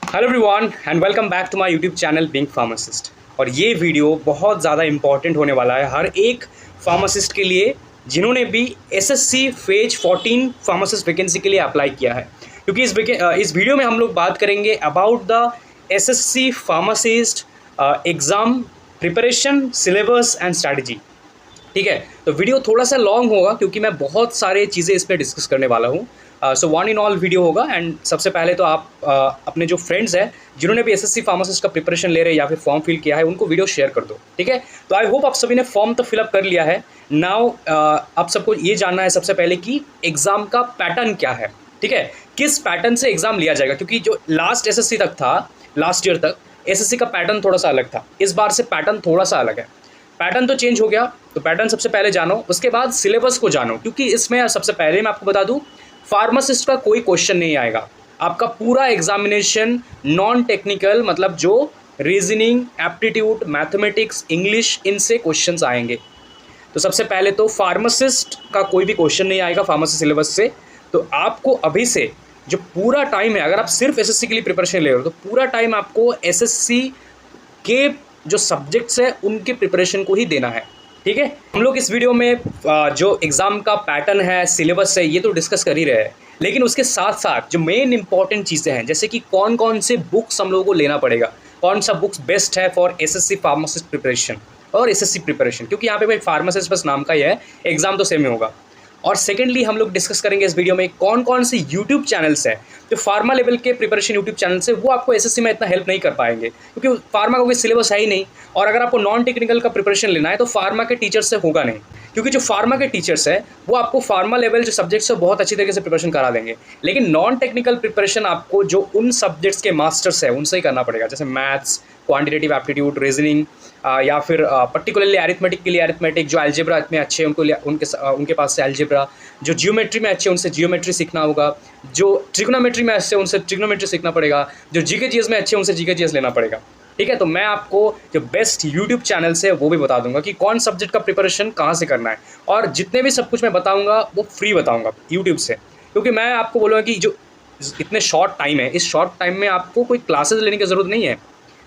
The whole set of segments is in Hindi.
Hello everyone and welcome back to my YouTube channel Being Pharmacist. और ये वीडियो बहुत ज़्यादा इंपॉर्टेंट होने वाला है हर एक फार्मासिस्ट के लिए जिन्होंने भी एसएससी फेज 14 फार्मासिस्ट वैकेंसी के लिए अप्लाई किया है, क्योंकि इस वीडियो में हम लोग बात करेंगे about the assessee pharmacist exam preparation, syllabus and strategy. ठीक है, तो वीडियो थोड़ा सा लॉन्ग होगा क्योंकि मैं बहुत सारे चीज़ें इसमें डिस्कस करने वाला हूँ। So one in all video होगा। एंड सबसे पहले तो आप अपने जो फ्रेंड्स हैं जिन्होंने भी एसएससी फार्मासिस्ट का प्रिपरेशन ले रहे हैं या फिर फॉर्म फिल किया है उनको वीडियो शेयर कर दो। ठीक है, तो आई होप आप सभी ने फॉर्म तो फिलअप कर लिया है। नाउ आप सबको ये जानना है सबसे पहले कि एग्ज़ाम का पैटर्न क्या है। ठीक है, किस पैटर्न से एग्ज़ाम लिया जाएगा, क्योंकि जो लास्ट एसएससी तक था, लास्ट ईयर तक एसएससी का पैटर्न थोड़ा सा अलग था। इस बार से पैटर्न थोड़ा सा अलग है। पैटर्न तो चेंज हो गया, तो पैटर्न सबसे पहले जानो, उसके बाद सिलेबस को जानो, क्योंकि इसमें सबसे पहले मैं आपको बता दूं फार्मासिस्ट का कोई क्वेश्चन नहीं आएगा। आपका पूरा एग्जामिनेशन नॉन टेक्निकल, मतलब जो रीजनिंग, एप्टीट्यूड, मैथमेटिक्स, इंग्लिश, इनसे क्वेश्चंस आएंगे। तो सबसे पहले तो फार्मासिस्ट का कोई भी क्वेश्चन नहीं आएगा फार्मेसी सिलेबस से। तो आपको अभी से जो पूरा टाइम है, अगर आप सिर्फ एसएससी के लिए प्रिपरेशन ले रहे हो तो पूरा टाइम आपको एसएससी के जो सब्जेक्ट्स है उनके प्रिपरेशन को ही देना है। ठीक है, हम लोग इस वीडियो में जो एग्ज़ाम का पैटर्न है, सिलेबस है, ये तो डिस्कस कर ही रहे हैं, लेकिन उसके साथ साथ जो मेन इंपॉर्टेंट चीज़ें हैं, जैसे कि कौन कौन से बुक्स हम लोगों को लेना पड़ेगा, कौन सा बुक्स बेस्ट है फॉर एसएससी फार्मासिस्ट प्रिपरेशन और एसएससी प्रिपरेशन, क्योंकि यहाँ पे भाई फार्मासिस्ट बस नाम का ही है, एग्जाम तो सेम ही होगा। और सेकेंडली हम लोग डिस्कस करेंगे इस वीडियो में कौन कौन से यूट्यूब चैनल्स हैं जो फार्मा लेवल के प्रिपरेशन यूट्यूब चैनल्स है, वो आपको एसएससी में इतना हेल्प नहीं कर पाएंगे क्योंकि फार्मा का कोई सिलेबस है ही नहीं। और अगर आपको नॉन टेक्निकल का प्रिपरेशन लेना है तो फार्मा के टीचर से होगा नहीं, क्योंकि जो फार्मा के टीचर्स है वो आपको फार्मा लेवल जो सब्जेक्ट्स है बहुत अच्छी तरीके से प्रिपरेशन करा देंगे। लेकिन नॉन टेक्निकल प्रिपरेशन आपको जो उन सब्जेक्ट्स के मास्टर्स है उनसे ही करना पड़ेगा, जैसे मैथ्स, क्वांटिटेटिव एप्टीट्यूड, रीजनिंग, या फिर पर्टिकुलरली एरिथमेटिक के लिए एरिथमेटिक, जो अलजेब्रा में अच्छे हैं उनके पास से अलजेब्रा, जो जियोमेट्री में अच्छे उनसे जियोमेट्री सीखना होगा, जो ट्रिग्नोमेट्री में अच्छे उनसे ट्रिग्नोमेट्री सीखना पड़ेगा, जो जीके जीएस में अच्छे उनसे जीके जीएस लेना पड़ेगा। ठीक है, तो मैं आपको जो बेस्ट यूट्यूब चैनल्स है वो भी बता दूंगा कि कौन सब्जेक्ट का प्रिपरेशन कहाँ से करना है, और जितने भी सब कुछ मैं बताऊंगा वो फ्री बताऊंगा यूट्यूब से, क्योंकि मैं आपको बोलूँगा कि जो इतने शॉर्ट टाइम है, इस शॉर्ट टाइम में आपको कोई क्लासेस लेने की ज़रूरत नहीं है।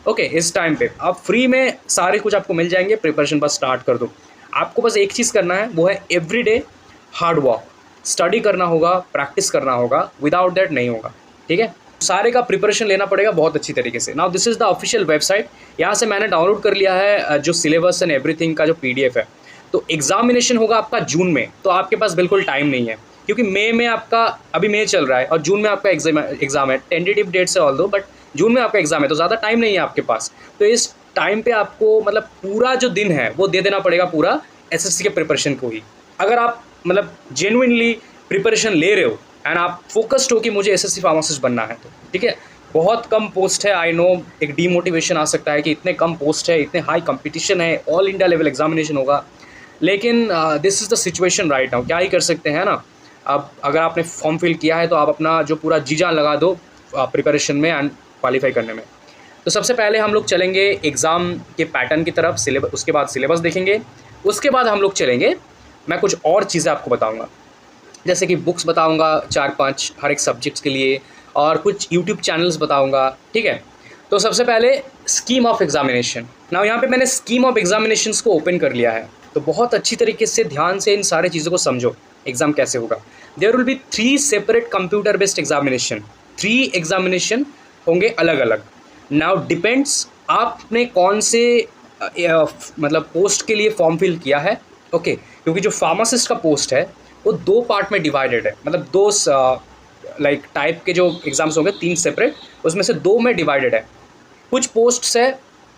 ओके, इस टाइम पे आप फ्री में सारे कुछ आपको मिल जाएंगे, प्रिपरेशन बस स्टार्ट कर दो। आपको बस एक चीज़ करना है, वो है एवरीडे हार्ड वर्क, स्टडी करना होगा, प्रैक्टिस करना होगा, विदाउट दैट नहीं होगा। ठीक है, सारे का प्रिपरेशन लेना पड़ेगा बहुत अच्छी तरीके से। Now this is the official website, यहाँ से मैंने डाउनलोड कर लिया है जो सिलेबस एंड एवरीथिंग का जो PDF है। तो एग्जामिनेशन होगा आपका जून में, तो आपके पास बिल्कुल टाइम नहीं है, क्योंकि मई में आपका, अभी मई चल रहा है और जून में आपका एग्ज़ाम है। टेंटेटिव डेट से ऑल्दो, बट जून में आपका एग्ज़ाम है, तो ज़्यादा टाइम नहीं है आपके पास। तो इस टाइम पे आपको मतलब पूरा जो दिन है वो दे देना पड़ेगा पूरा एसएससी के प्रिपरेशन को ही। अगर आप मतलब जेन्युइनली प्रिपरेशन ले रहे हो एंड आप फोकस्ड हो कि मुझे एसएससी फार्मासिस्ट बनना है, तो ठीक है। बहुत कम पोस्ट है, आई नो, एक डीमोटिवेशन आ सकता है कि इतने कम पोस्ट है, इतने हाई कंपटीशन है, ऑल इंडिया लेवल एग्जामिनेशन होगा, लेकिन this is the situation right now, क्या ही कर सकते हैं ना। अब अगर आपने फॉर्म फिल किया है तो आप अपना जो पूरा जी जान लगा दो प्रिपरेशन में एंड क्वालिफाई करने में। तो सबसे पहले हम लोग चलेंगे एग्ज़ाम के पैटर्न की तरफ, सिलेबस, उसके बाद सिलेबस देखेंगे, उसके बाद हम लोग चलेंगे, मैं कुछ और चीज़ें आपको बताऊंगा, जैसे कि बुक्स बताऊंगा 4-5 हर एक सब्जेक्ट्स के लिए, और कुछ यूट्यूब चैनल्स बताऊंगा। ठीक है, तो सबसे पहले स्कीम ऑफ एग्जामिनेशन। नाउ यहाँ पे मैंने स्कीम ऑफ एग्जामिनेशंस को ओपन कर लिया है, तो बहुत अच्छी तरीके से ध्यान से इन सारे चीज़ों को समझो, एग्ज़ाम कैसे होगा। There will be 3 separate computer based examination, 3 examination होंगे अलग अलग। नाउ डिपेंड्स आपने कौन से मतलब पोस्ट के लिए फॉर्म फिल किया है। ओके, क्योंकि जो फार्मासिस्ट का पोस्ट है वो 2 पार्ट में डिवाइडेड है, मतलब 2 लाइक टाइप के जो एग्ज़ाम्स होंगे 3 सेपरेट, उसमें से 2 में डिवाइडेड है। कुछ पोस्ट है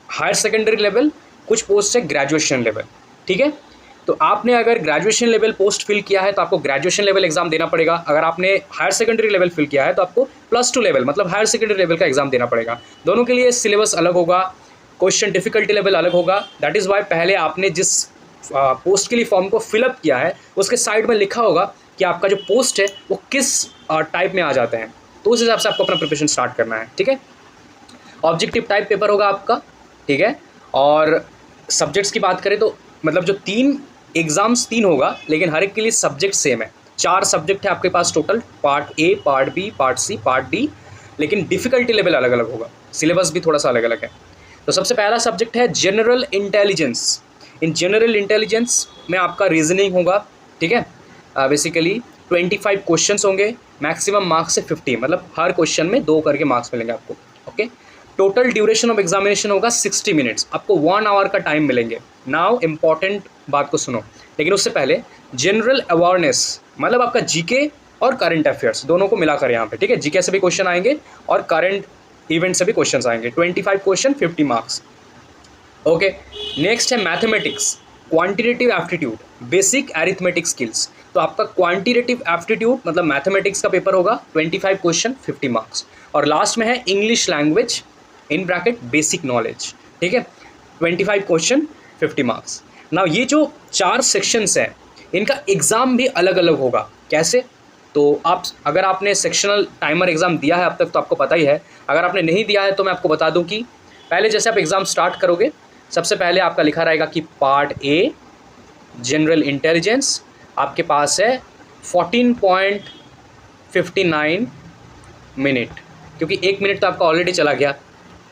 हायर सेकेंडरी लेवल, कुछ पोस्ट है ग्रेजुएशन लेवल। ठीक है, तो आपने अगर ग्रेजुएशन लेवल पोस्ट फिल किया है तो आपको ग्रेजुएशन लेवल एग्जाम देना पड़ेगा। अगर आपने हायर सेकेंडरी लेवल फिल किया है तो आपको +2 लेवल, मतलब हायर सेकेंडरी लेवल का एग्जाम देना पड़ेगा। दोनों के लिए सिलेबस अलग होगा, क्वेश्चन डिफिकल्टी लेवल अलग होगा। दैट इज़ वाई पहले आपने जिस पोस्ट के लिए फॉर्म को फिलअप किया है उसके साइड में लिखा होगा कि आपका जो पोस्ट है वो किस टाइप में आ जाते हैं, तो उस हिसाब से आपको अपना प्रिपरेशन स्टार्ट करना है। ठीक है, ऑब्जेक्टिव टाइप पेपर होगा आपका। ठीक है, और सब्जेक्ट्स की बात करें तो मतलब जो 3 एग्ज़ाम्स 3 होगा, लेकिन हर एक के लिए सब्जेक्ट सेम है। 4 सब्जेक्ट है आपके पास total, part A, part B, part C, part D. लेकिन डिफ़िकल्टी लेवल अलग अलग होगा, सिलेबस भी थोड़ा सा अलग अलग है। तो सबसे पहला सब्जेक्ट है general intelligence. In general intelligence में आपका रीजनिंग होगा, ठीक है। बेसिकली 25 क्वेश्चंस होंगे, मैक्सिमम मार्क्स है 50, मतलब हर क्वेश्चन में 2 करके मार्क्स मिलेंगे आपको, okay. Total duration of examination होगा 60 मिनट्स, आपको 1 आवर का टाइम मिलेंगे। नाउ इंपॉर्टेंट बात को सुनो, लेकिन उससे पहले जनरल अवेयरनेस मतलब आपका जीके और करंट अफेयर्स दोनों को मिलाकर यहाँ पे, ठीक है। जीके से भी क्वेश्चन आएंगे और करंट इवेंट से भी क्वेश्चन आएंगे। 25 क्वेश्चन 50 मार्क्स, ओके। नेक्स्ट है mathematics, quantitative aptitude, basic arithmetic skills. तो आपका क्वांटिटेटिव एप्टीट्यूड मतलब मैथमेटिक्स का पेपर होगा, 25 क्वेश्चन 50 मार्क्स। और लास्ट में है English language in bracket basic knowledge, ठीक है, 25 क्वेश्चन 50 मार्क्स। नाउ ये जो 4 सेक्शंस हैं इनका एग्ज़ाम भी अलग अलग होगा। कैसे? तो आप अगर आपने सेक्शनल टाइमर एग्ज़ाम दिया है अब तक तो आपको पता ही है, अगर आपने नहीं दिया है तो मैं आपको बता दूं कि पहले जैसे आप एग्ज़ाम स्टार्ट करोगे, सबसे पहले आपका लिखा रहेगा कि पार्ट ए जनरल इंटेलिजेंस आपके पास है 14.59 मिनट, क्योंकि 1 मिनट तो आपका ऑलरेडी चला गया,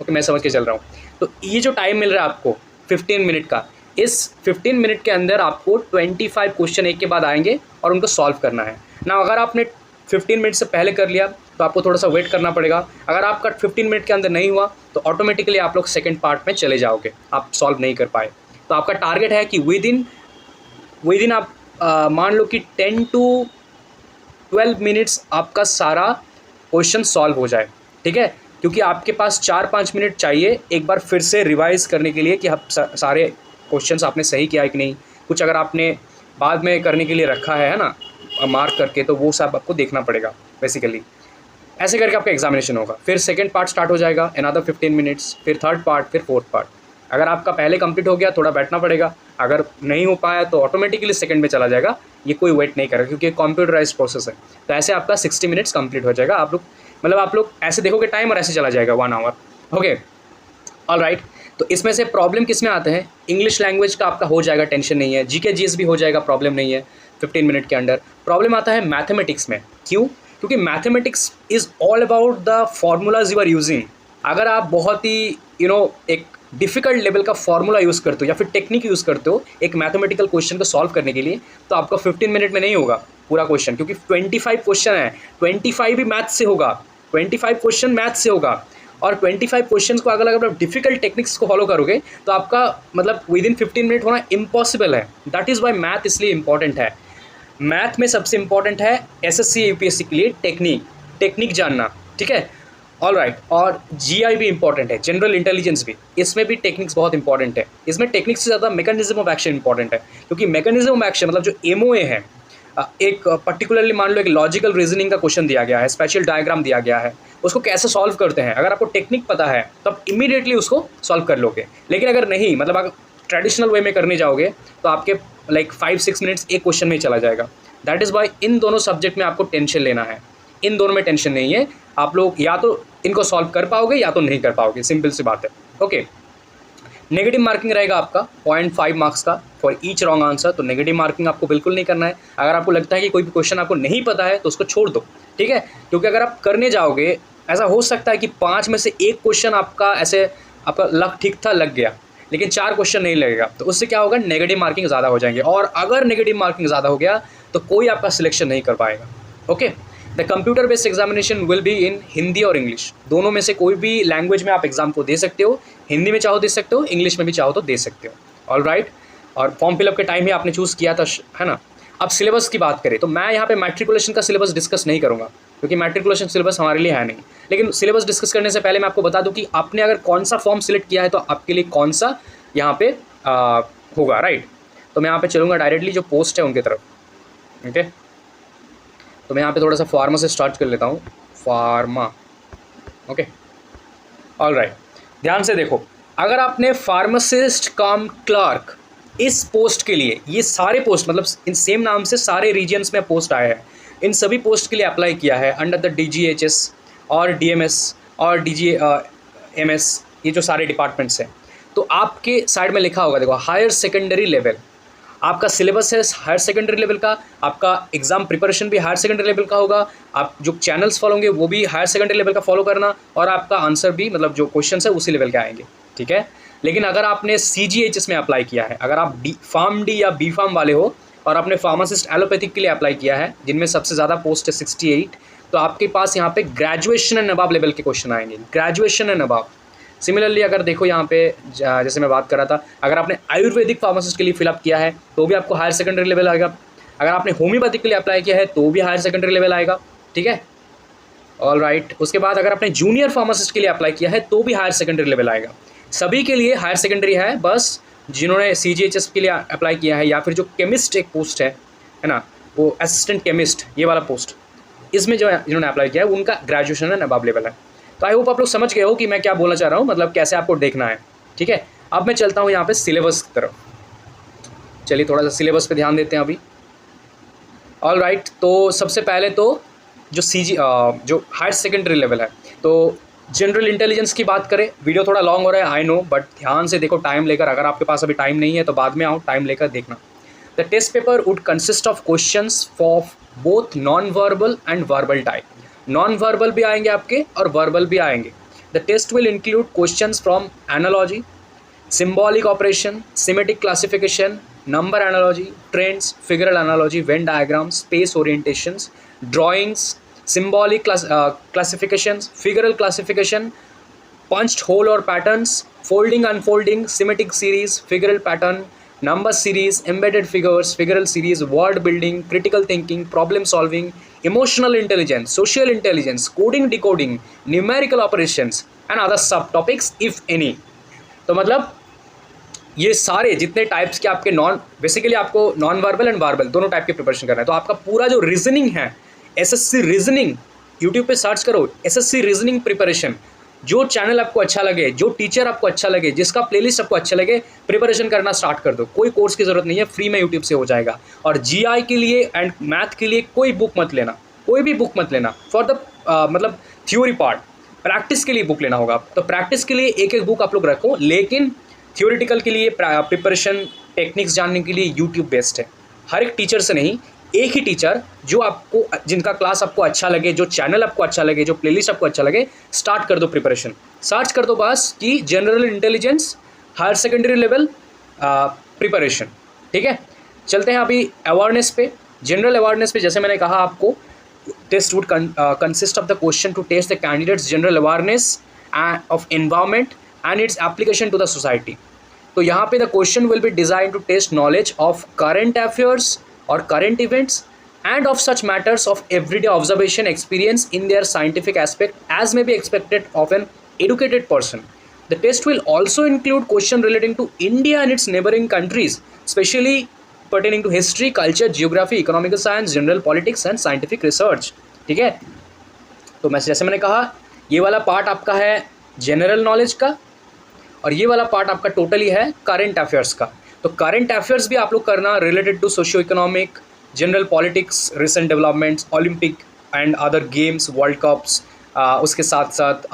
ओके, मैं समझ के चल रहा हूँ। तो ये जो टाइम मिल रहा है आपको 15 मिनट का, इस 15 मिनट के अंदर आपको 25 क्वेश्चन एक के बाद आएंगे और उनको सॉल्व करना है ना। अगर आपने 15 मिनट से पहले कर लिया तो आपको थोड़ा सा वेट करना पड़ेगा। अगर आपका 15 मिनट के अंदर नहीं हुआ तो ऑटोमेटिकली आप लोग सेकंड पार्ट में चले जाओगे, आप सॉल्व नहीं कर पाए। तो आपका टारगेट है कि विद इन आप मान लो कि 10 to 12 मिनट्स आपका सारा क्वेश्चन सॉल्व हो जाए, ठीक है। क्योंकि आपके पास 4-5 मिनट चाहिए एक बार फिर से रिवाइज़ करने के लिए कि आप सारे क्वेश्चंस आपने सही किया है कि नहीं। कुछ अगर आपने बाद में करने के लिए रखा है ना मार्क करके, तो वो सब आपको देखना पड़ेगा बेसिकली। ऐसे करके आपका एग्जामिनेशन होगा, फिर सेकंड पार्ट स्टार्ट हो जाएगा अनदर 15 मिनट्स, फिर थर्ड पार्ट, फिर फोर्थ पार्ट। अगर आपका पहले कंप्लीट हो गया थोड़ा बैठना पड़ेगा, अगर नहीं हो पाया तो ऑटोमेटिकली सेकंड में चला जाएगा, ये कोई वेट नहीं करेगा क्योंकि कंप्यूटराइज्ड प्रोसेस है। तो ऐसे आपका 60 मिनट्स कंप्लीट हो जाएगा। आप लोग ऐसे देखोगे टाइम और ऐसे चला जाएगा 1 आवर, ओके, ऑल राइट। तो इसमें से प्रॉब्लम किस में आते हैं? इंग्लिश लैंग्वेज का आपका हो जाएगा, टेंशन नहीं है। जीके जीएस भी हो जाएगा, प्रॉब्लम नहीं है 15 मिनट के अंदर। प्रॉब्लम आता है मैथमेटिक्स में। क्यों? क्योंकि mathematics is all about the formulas you are using. अगर आप बहुत ही एक डिफ़िकल्ट लेवल का फार्मूला यूज़ करते हो या फिर टेक्निक यूज़ करते हो एक मैथमेटिकल क्वेश्चन को सॉल्व करने के लिए, तो आपका 15 मिनट में नहीं होगा पूरा क्वेश्चन, क्योंकि 25 क्वेश्चन है, 25 भी मैथ से होगा, 25 क्वेश्चन मैथ से होगा। और 25 क्वेश्चन को अगर आप डिफिकल्ट टेक्निक्स को फॉलो करोगे तो आपका मतलब विद इन 15 मिनट होना इम्पॉसिबल है। दैट इज़ वाई मैथ इसलिए इंपॉर्टेंट है। मैथ में सबसे इंपॉर्टेंट है एसएससी यूपीएससी के लिए टेक्निक जानना, ठीक है, ऑल राइट। और जीआई भी इंपॉर्टेंट है, जनरल इंटेलिजेंस भी, इसमें भी टेक्निक्स बहुत इंपॉर्टेंट है। इसमें टेक्निक से ज़्यादा मैकेनिज्म ऑफ एक्शन इंपॉर्टेंट है, क्योंकि मैकेनिज्म ऑफ एक्शन मतलब जो एमओए है, एक पर्टिकुलरली मान लो एक लॉजिकल रीजनिंग का क्वेश्चन दिया गया है, स्पेशल डायग्राम दिया गया है, उसको कैसे सॉल्व करते हैं, अगर आपको टेक्निक पता है तो आप इमीडिएटली उसको सॉल्व कर लोगे। लेकिन अगर नहीं, मतलब अगर ट्रेडिशनल वे में करने जाओगे तो आपके 5-6 मिनट्स एक क्वेश्चन में ही चला जाएगा। दैट इज़ वाई इन दोनों सब्जेक्ट में आपको टेंशन लेना है, इन दोनों में टेंशन नहीं है। आप लोग या तो इनको सॉल्व कर पाओगे या तो नहीं कर पाओगे, सिंपल सी बात है, ओके। नेगेटिव मार्किंग रहेगा आपका 0.5 मार्क्स का फॉर ईच रॉन्ग आंसर। तो नेगेटिव मार्किंग आपको बिल्कुल नहीं करना है। अगर आपको लगता है कि कोई भी क्वेश्चन आपको नहीं पता है तो उसको छोड़ दो, ठीक है, क्योंकि अगर आप करने जाओगे ऐसा हो सकता है कि 5 में से एक क्वेश्चन आपका ऐसे आपका लक ठीक था, लग गया, लेकिन 4 क्वेश्चन नहीं लगेगा, तो उससे क्या होगा, नेगेटिव मार्किंग ज़्यादा हो जाएंगे। और अगर नेगेटिव मार्किंग ज़्यादा हो गया तो कोई आपका सिलेक्शन नहीं कर पाएगा, okay. The computer based examination will be in Hindi और इंग्लिश, दोनों में से कोई भी लैंग्वेज में आप एग्जाम को दे सकते हो। हिंदी में चाहो दे सकते हो, इंग्लिश में भी चाहो तो दे सकते हो, ऑल राइट। और फॉर्म फिलअप के टाइम ही आपने चूज़ किया था, है ना। अब सिलेबस की बात करें तो मैं यहाँ पे मैट्रिकुलेशन का सिलेबस डिस्कस नहीं करूँगा, क्योंकि मैट्रिकुलेशन सिलेबस हमारे लिए है नहीं। लेकिन सिलेबस डिस्कस करने से पहले मैं आपको बता दूँ कि आपने अगर कौन सा फॉर्म सिलेक्ट किया है तो आपके लिए कौन सा यहाँ पे होगा, राइट। तो मैं यहाँ पे चलूँगा डायरेक्टली जो पोस्ट है उनकी तरफ, ओके। तो मैं यहाँ पे थोड़ा सा फार्मा से स्टार्ट कर लेता हूँ, फार्मा, ओके, ऑल राइट। ध्यान से देखो, अगर आपने फार्मासिस्ट कम क्लर्क इस पोस्ट के लिए, ये सारे पोस्ट मतलब इन सेम नाम से सारे रीजन्स में पोस्ट आए हैं, इन सभी पोस्ट के लिए अप्लाई किया है अंडर द DGHS और DMS और DGMS, ये जो सारे डिपार्टमेंट्स हैं, तो आपके साइड में लिखा होगा, देखो, हायर सेकेंडरी लेवल। आपका सिलेबस है हायर सेकेंडरी लेवल का, आपका एग्जाम प्रिपरेशन भी हायर सेकेंडरी लेवल का होगा, आप जो चैनल्स फॉलो होंगे वो भी हायर सेकेंडरी लेवल का फॉलो करना, और आपका आंसर भी मतलब जो क्वेश्चन है उसी लेवल के आएंगे, ठीक है। लेकिन अगर आपने CGHS में अप्लाई किया है, अगर आप फार्म डी या बी फार्म वाले हो और आपने फार्मासिस्ट एलोपैथिक के लिए अप्लाई किया है, जिनमें सबसे ज़्यादा पोस्ट है 68, तो आपके पास यहाँ पे ग्रेजुएशन एंड अबव लेवल के क्वेश्चन आएंगे, ग्रेजुएशन एंड अबव। सिमिलरली अगर देखो यहाँ पे जैसे मैं बात कर रहा था, अगर आपने आयुर्वेदिक फार्मासिस्ट के लिए फिलअप किया है तो भी आपको हायर सेकेंडरी लेवल आएगा, अगर आपने होम्योपैथिक के लिए अप्लाई किया है तो भी हायर सेकेंडरी लेवल आएगा, ठीक है। ऑल राइट, उसके बाद अगर आपने जूनियर फार्मासिस्ट के लिए अप्लाई किया है तो भी हायर सेकेंडरी लेवल आएगा। सभी के लिए हायर सेकेंडरी है, बस जिन्होंने CGHS के लिए अप्लाई किया है या फिर जो केमिस्ट एक पोस्ट है ना, वो असिस्टेंट केमिस्ट ये वाला पोस्ट, इसमें जो जिन्होंने अप्लाई किया है उनका ग्रेजुएशन एंड अबव लेवल है। तो आई होप आप लोग समझ गए हो कि मैं क्या बोलना चाह रहा हूँ, मतलब कैसे आपको देखना है, ठीक है। अब मैं चलता हूँ यहाँ पे सिलेबस की तरफ। चलिए थोड़ा सा सिलेबस पे ध्यान देते हैं अभी। ऑल राइट, तो सबसे पहले तो जो जो हायर सेकेंडरी लेवल है, तो जनरल इंटेलिजेंस की बात करें, वीडियो थोड़ा लॉन्ग हो रहा है आई नो, बट ध्यान से देखो टाइम लेकर, अगर आपके पास अभी टाइम नहीं है तो बाद में आओ, टाइम लेकर देखना। The test paper would consist of questions for both non verbal and verbal type, non verbal भी आएंगे आपके और वर्बल भी आएंगे। The test will include questions from analogy, symbolic operation, semantic classification, number analogy, trends, figural analogy, Venn diagrams, space orientations, drawings, symbolic classifications, figural classification, punched hole or patterns, folding, unfolding, semantic series, figural pattern, number series, embedded figures, figural series, word building, critical thinking, problem solving, emotional intelligence, social intelligence, coding, decoding, numerical operations, and other subtopics if any। तो मतलब ये सारे जितने टाइप्स के आपके बेसिकली आपको नॉन वर्बल एंड वर्बल दोनों टाइप के प्रिपरेशन करना है। तो आपका पूरा जो रीजनिंग है, SSC रीजनिंग, यूट्यूब पे सर्च करो SSC रीजनिंग प्रिपरेशन, जो चैनल आपको अच्छा लगे, जो टीचर आपको अच्छा लगे, जिसका प्लेलिस्ट आपको अच्छा लगे, प्रिपरेशन करना स्टार्ट कर दो। कोई कोर्स की ज़रूरत नहीं है, फ्री में यूट्यूब से हो जाएगा। और GI के लिए एंड मैथ के लिए कोई बुक मत लेना, कोई भी बुक मत लेना फॉर द मतलब थ्योरी पार्ट, प्रैक्टिस के लिए बुक लेना होगा। तो प्रैक्टिस के लिए एक एक बुक आप लोग रखो, लेकिन थ्योरेटिकल के लिए प्रिपरेशन टेक्निक्स जानने के लिए यूट्यूब बेस्ट है। हर एक टीचर से नहीं, एक ही टीचर जो आपको, जिनका क्लास आपको अच्छा लगे, जो चैनल आपको अच्छा लगे, जो प्लेलिस्ट आपको अच्छा लगे, स्टार्ट कर दो प्रिपरेशन। सर्च कर दो बस कि general intelligence higher secondary level preparation, ठीक है। चलते हैं अभी अवेयरनेस पे। जनरल अवेयरनेस पे जैसे मैंने कहा आपको, test would consist of the question to test the candidates general awareness of environment and its application to the society। तो यहाँ पे the question will be designed to test knowledge of current affairs or current events and of such matters of everyday observation experience in their scientific aspect as may be expected of an educated person। The test will also include question relating to India and its neighboring countries, especially pertaining to history, culture, geography, economical science, general politics and scientific research। ठीक है, तो जैसे मैंने कहा, ये वाला पार्ट आपका है जनरल नॉलेज का और ये वाला पार्ट आपका टोटली है करंट अफेयर्स का। तो करंट अफेयर्स भी आप लोग करना related to socio economic, general politics, recent developments, Olympic and other games, world cups, उसके साथ साथ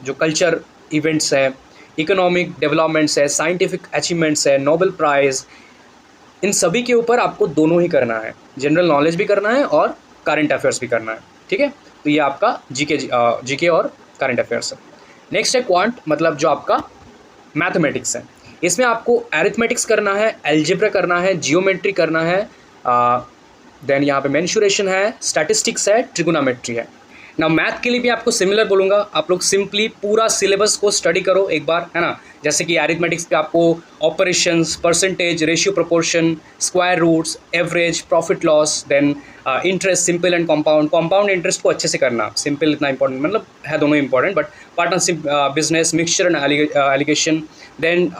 जो कल्चर इवेंट्स है, इकोनॉमिक डेवलपमेंट्स है, साइंटिफिक अचीवमेंट्स है, नोबेल प्राइज़, इन सभी के ऊपर आपको दोनों ही करना है, जनरल नॉलेज भी करना है और करंट अफेयर्स भी करना है, ठीक है। तो ये आपका जीके और करंट अफेयर्स है। नेक्स्ट है क्वांट, मतलब जो आपका मैथमेटिक्स है। इसमें आपको एरिथमेटिक्स करना है, एल्जेब्रा करना है, जियोमेट्री करना है, देन यहाँ पे मेंशुरेशन है, स्टैटिस्टिक्स है, ट्रिगोनोमेट्री है। ना मैथ के लिए भी आपको सिमिलर बोलूँगा, आप लोग सिंपली पूरा सिलेबस को स्टडी करो एक बार, है ना। जैसे कि एरिथमेटिक्स पे आपको operations, percentage, ratio, proportion, square roots, average, profit loss, then interest, simple and compound interest को अच्छे से करना। सिंपल इतना इंपॉर्टेंट, मतलब है दोनों important, but partnership business, mixture and alligation, then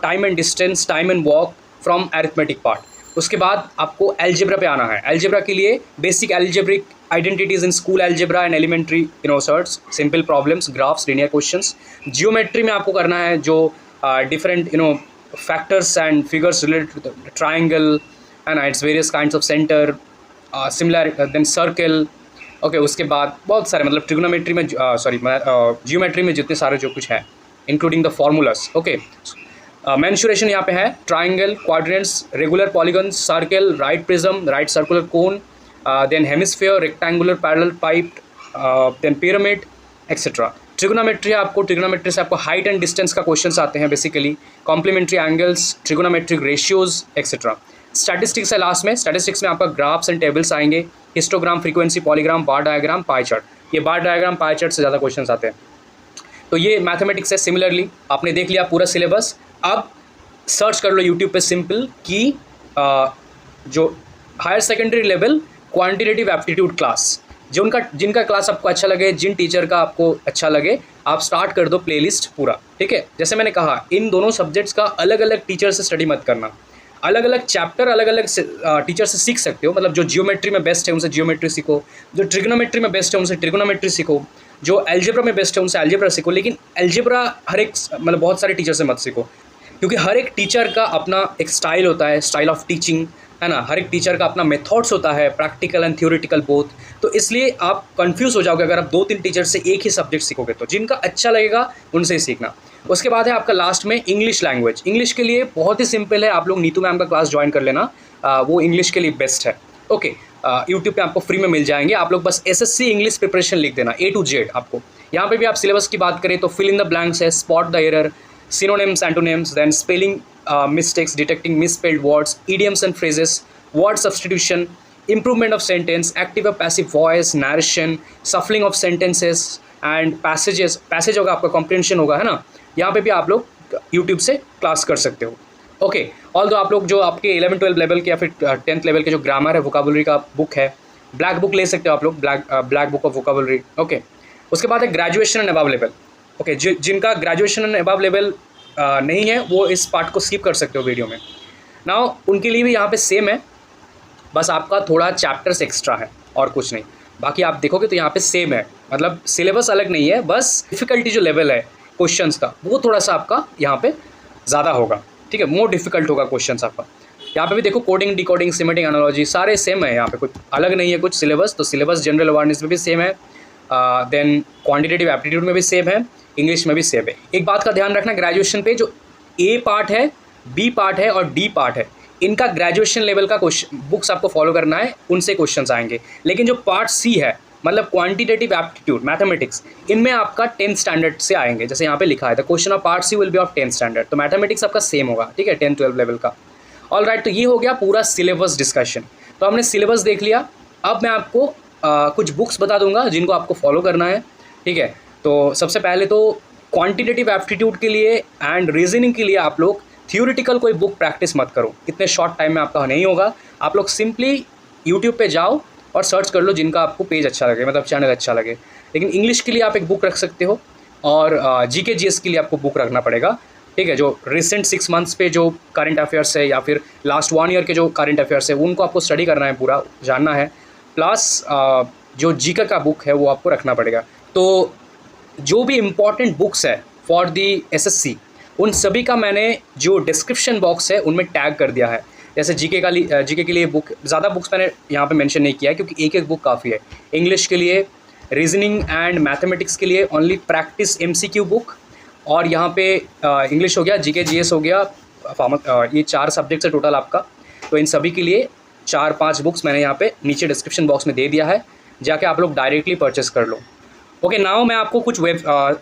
time and distance, time and work from arithmetic part. उसके बाद आपको एल्जेब्रा पे आना है। एल्जेब्रा के लिए basic algebraic identities in school algebra and elementary surds, simple problems, graphs, linear questions. Geometry में आपको करना है जो different factors and figures related to the triangle and its various kinds of center, similar, then circle. Okay, उसके बाद बहुत सारे, मतलब ट्रिग्नोमेट्री में जियोमेट्री में जितने सारे जो कुछ है, including the formulas. Okay, mensuration यहाँ पे है, triangle, quadrants, regular polygon, circle, right prism, right circular cone, then hemisphere, rectangular parallel pipe, then pyramid etcetera. Trigonometry आपको, ट्रिगोनोमेट्री से आपको हाइट एंड डिस्टेंस का क्वेश्चंस आते हैं basically, complementary angles, trigonometric ratios etcetera. Statistics है लास्ट में, स्टैटिस्टिक्स में आपका ग्राफ्स एंड टेबल्स आएंगे, histogram, frequency, polygram, bar diagram, pie chart. ये बार डायग्राम, पाई चार्ट से ज़्यादा क्वेश्चंस आते हैं। तो ये मैथमेटिक्स है। सिमिलरली आपने देख लिया पूरा सिलेबस। अब सर्च कर लो यूट्यूब पे सिंपल कि जो higher secondary level quantitative aptitude class, जिनका क्लास आपको अच्छा लगे, जिन टीचर का आपको अच्छा लगे, आप स्टार्ट कर दो प्लेलिस्ट पूरा, ठीक है। जैसे मैंने कहा, इन दोनों सब्जेक्ट्स का अलग अलग टीचर से स्टडी मत करना, अलग अलग चैप्टर अलग अलग टीचर से सीख सकते हो। मतलब जो जियोमेट्री में बेस्ट है उनसे जियोमेट्री सीखो, जो ट्रिग्नोमेट्री में बेस्ट है उनसे ट्रिग्नोमेट्री सीखो, जो एल्जेब्रा में बेस्ट है उनसे एल्जेब्रा सीखो। लेकिन एल्जेब्रा हर एक मतलब बहुत सारे टीचर से मत सीखो, क्योंकि हर एक टीचर का अपना एक स्टाइल होता है, स्टाइल ऑफ टीचिंग, है ना। हर एक टीचर का अपना मेथड्स होता है, प्रैक्टिकल एंड थ्योरेटिकल बोथ। तो इसलिए आप कंफ्यूज हो जाओगे अगर आप 2-3 टीचर से एक ही सब्जेक्ट सीखोगे। तो जिनका अच्छा लगेगा उनसे ही सीखना। उसके बाद है आपका लास्ट में इंग्लिश लैंग्वेज। इंग्लिश के लिए बहुत ही सिंपल है, आप लोग नीतू मैम का क्लास ज्वाइन कर लेना, वो इंग्लिश के लिए बेस्ट है। ओके, यूट्यूब पे आपको फ्री में मिल जाएंगे। आप लोग बस एसएससी इंग्लिश प्रिपरेशन लिख देना, A to Z आपको। यहाँ पे भी आप सिलेबस की बात करें तो फिल इन द ब्लैंक्स है, spot the error, synonyms, antonyms, then spelling mistakes, detecting misspelled words, idioms and phrases, word substitution, improvement of sentence, active or passive voice, narration, shuffling of sentences and passages। Passage होगा आपका, comprehension होगा, है ना। यहाँ पे भी आप लोग यूट्यूब से क्लास कर सकते हो। ओके, ऑल दो आप लोग जो आपके 11-12 लेवल के या फिर 10th लेवल के जो ग्रामर है, वोकाबुलरी का बुक है, ब्लैक बुक ले सकते हो आप लोग, black book of vocabulary. Okay, उसके बाद है graduation and above level. Okay, जिनका ग्रेजुएशन एंड अबव लेवल नहीं है वो इस पार्ट को स्किप कर सकते हो वीडियो में। नाउ उनके लिए भी यहाँ पे सेम है, बस आपका थोड़ा चैप्टर्स एक्स्ट्रा है और कुछ नहीं। बाकी आप देखोगे तो यहाँ पे सेम है, मतलब सिलेबस अलग नहीं है, बस डिफ़िकल्टी जो लेवल है क्वेश्चंस का वो थोड़ा सा आपका यहाँ पे ज़्यादा होगा, ठीक है। मोर डिफिकल्ट होगा क्वेश्चंस आपका। यहाँ पे भी देखो कोडिंग, डिकोडिंग, सिमेटिक एनालॉजी सारे सेम है, यहाँ पे कुछ अलग नहीं है कुछ सिलेबस। तो सिलेबस जनरल अवेयरनेस में भी सेम है, देन क्वान्टिटेटिव एप्टीट्यूड में भी सेम है, इंग्लिश में भी सेम है। एक बात का ध्यान रखना, ग्रेजुएशन पे जो ए पार्ट है, बी पार्ट है और डी पार्ट है, इनका ग्रेजुएशन लेवल का क्वेश्चन बुक्स आपको फॉलो करना है, उनसे क्वेश्चंस आएंगे। लेकिन जो पार्ट सी है, मतलब क्वांटिटेटिव एप्टीट्यूड मैथमेटिक्स, इनमें आपका 10th स्टैंडर्ड से आएंगे। जैसे यहाँ पे लिखा है the question of part C will be of 10th standard. तो मैथमेटिक्स आपका सेम होगा, ठीक है, 10-12 लेवल का। ऑल राइट, तो ये हो गया पूरा सिलेबस डिस्कशन। तो हमने सिलेबस देख लिया। अब मैं आपको कुछ बुक्स बता दूंगा जिनको आपको फॉलो करना है, ठीक है। तो सबसे पहले तो क्वांटिटेटिव एप्टीट्यूड के लिए एंड रीजनिंग के लिए आप लोग थ्योरेटिकल कोई बुक प्रैक्टिस मत करो, इतने शॉर्ट टाइम में आपका नहीं होगा। आप लोग सिंपली यूट्यूब पे जाओ और सर्च कर लो जिनका आपको पेज अच्छा लगे, मतलब चैनल अच्छा लगे। लेकिन इंग्लिश के लिए आप एक बुक रख सकते हो और जीके जीएस के लिए आपको बुक रखना पड़ेगा, ठीक है। जो रिसेंट 6 मंथ्स पे जो करंट अफेयर्स है या फिर लास्ट 1 ईयर के जो करंट अफेयर्स है उनको आपको स्टडी करना है, पूरा जानना है। प्लस जो जीके का बुक है वो आपको रखना पड़ेगा। तो जो भी इम्पॉर्टेंट बुक्स है फॉर दी एसएससी, उन सभी का मैंने जो डिस्क्रिप्शन बॉक्स है उनमें टैग कर दिया है। जैसे जीके के लिए बुक, ज़्यादा बुक्स मैंने यहाँ पे मेंशन नहीं किया है क्योंकि एक बुक काफ़ी है। इंग्लिश के लिए, रीजनिंग एंड मैथमेटिक्स के लिए ओनली प्रैक्टिस एमसीक्यू बुक, और यहाँ पे इंग्लिश हो गया, जीके जीएस हो गया, ये 4 सब्जेक्ट्स है टोटल आपका। तो इन सभी के लिए 4-5 बुक्स मैंने यहाँ पे नीचे डिस्क्रिप्शन बॉक्स में दे दिया है, जाके आप लोग डायरेक्टली परचेस कर लो। ओके, नाउ मैं आपको कुछ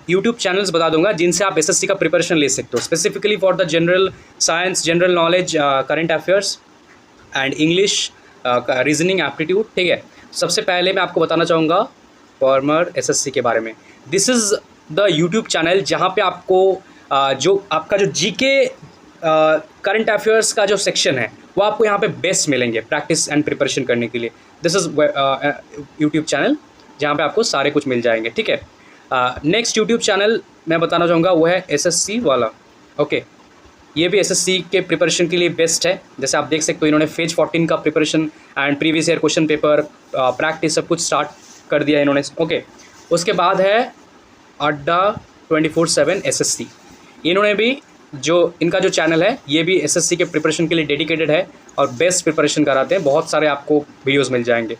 यूट्यूब चैनल्स बता दूंगा जिनसे आप एसएससी का प्रिपरेशन ले सकते हो, specifically for the general science, general knowledge, current affairs and English, reasoning, aptitude, ठीक है। सबसे पहले मैं आपको बताना चाहूँगा फॉर्मर एसएससी के बारे में। This is the YouTube channel जहाँ पे आपको जो आपका जो जीके करंट अफेयर्स का जो सेक्शन है वो आपको यहाँ पे बेस्ट मिलेंगे प्रैक्टिस एंड प्रिपरेशन करने के लिए। दिस इज़ यूट्यूब चैनल जहाँ पे आपको सारे कुछ मिल जाएंगे, ठीक है। नेक्स्ट यूट्यूब चैनल मैं बताना चाहूँगा वो है एसएससी वाला। ओके, ये भी एसएससी के प्रिपरेशन के लिए बेस्ट है। जैसे आप देख सकते हो इन्होंने फेज 14 का preparation and previous year question paper, practice सब कुछ स्टार्ट कर दिया इन्होंने। ओके, उसके बाद है अड्डा 24/7 एसएससी। इन्होंने भी जो इनका जो चैनल है ये भी एसएससी के प्रिपरेशन के लिए डेडिकेटेड है और बेस्ट प्रिपरेशन कराते हैं। बहुत सारे आपको वीडियोज़ मिल जाएंगे।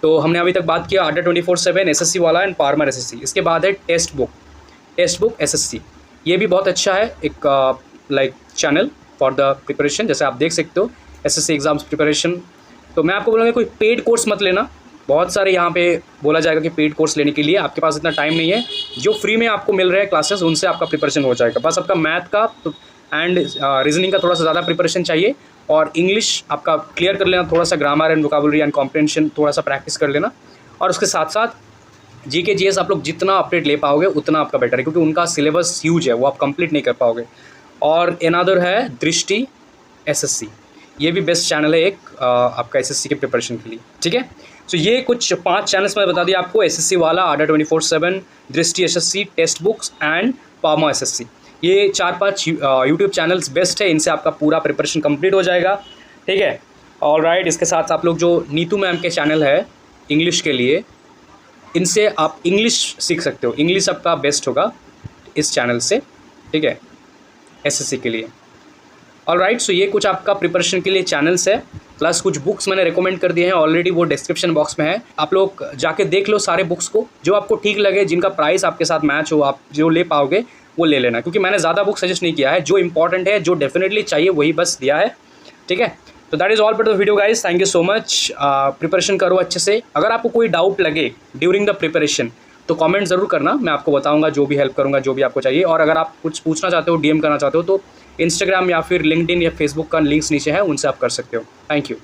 तो हमने अभी तक बात किया अड्डा 24/7 एसएससी वाला एंड फार्मर एसएससी। इसके बाद है टेक्स्ट बुक एसएससी। ये भी बहुत अच्छा है, एक like channel for the preparation. जैसे आप देख सकते हो एसएससी एग्ज़ाम्स प्रिपरेशन। तो मैं आपको बोलूँगा कोई पेड कोर्स मत लेना। बहुत सारे यहाँ पे बोला जाएगा कि पेड कोर्स लेने के लिए आपके पास इतना टाइम नहीं है। जो फ्री में आपको मिल रहे हैं क्लासेस, उनसे आपका प्रिपरेशन हो जाएगा। बस आपका मैथ का एंड रीजनिंग का थोड़ा सा ज़्यादा प्रिपरेशन चाहिए, और इंग्लिश आपका क्लियर कर लेना, थोड़ा सा grammar and vocabulary and comprehension थोड़ा सा प्रैक्टिस कर लेना। और उसके साथ साथ जीके जीएस आप लोग जितना अपडेट ले पाओगे उतना आपका बेटर है, क्योंकि उनका सिलेबस ह्यूज है, वो आप कंप्लीट नहीं कर पाओगे। और अनदर है दृष्टि एसएससी, ये भी बेस्ट चैनल है एक आपका एसएससी के प्रिपरेशन के लिए, ठीक है। तो ये कुछ 5 चैनल्स मैं बता दिया आपको, एसएससी वाला, आडा 24/7, Drishti SSC, textbooks and पामा एसएससी। ये 4-5 यूट्यूब चैनल्स बेस्ट है, इनसे आपका पूरा प्रिपरेशन कंप्लीट हो जाएगा, ठीक है। ऑलराइट, इसके साथ आप लोग जो नीतू मैम के चैनल है इंग्लिश के लिए, इनसे आप इंग्लिश सीख सकते हो। इंग्लिश आपका बेस्ट होगा इस चैनल से, ठीक है, एसएससी के लिए। ऑलराइट, सो ये कुछ आपका प्रिपरेशन के लिए चैनल्स है, प्लस कुछ बुक्स मैंने रिकमेंड कर दिए हैं ऑलरेडी, वो डिस्क्रिप्शन बॉक्स में है। आप लोग जाके देख लो सारे बुक्स को, जो आपको ठीक लगे, जिनका प्राइस आपके साथ मैच हो, आप जो ले पाओगे वो ले लेना, क्योंकि मैंने ज़्यादा बुक सजेस्ट नहीं किया है। जो इंपॉर्टेंट है, जो डेफिनेटली चाहिए, वही बस दिया है, ठीक है। तो that is all for the video guys, thank you so much. Preparation करो अच्छे से। अगर आपको कोई डाउट लगे ड्यूरिंग द प्रिपरेशन तो कमेंट ज़रूर करना, मैं आपको बताऊंगा, जो भी हेल्प करूंगा, जो भी आपको चाहिए। और अगर आप कुछ पूछना चाहते हो, डीएम करना चाहते हो, तो इंस्टाग्राम या फिर लिंक्डइन या फेसबुक का लिंक्स नीचे है, उनसे आप कर सकते हो। Thank you.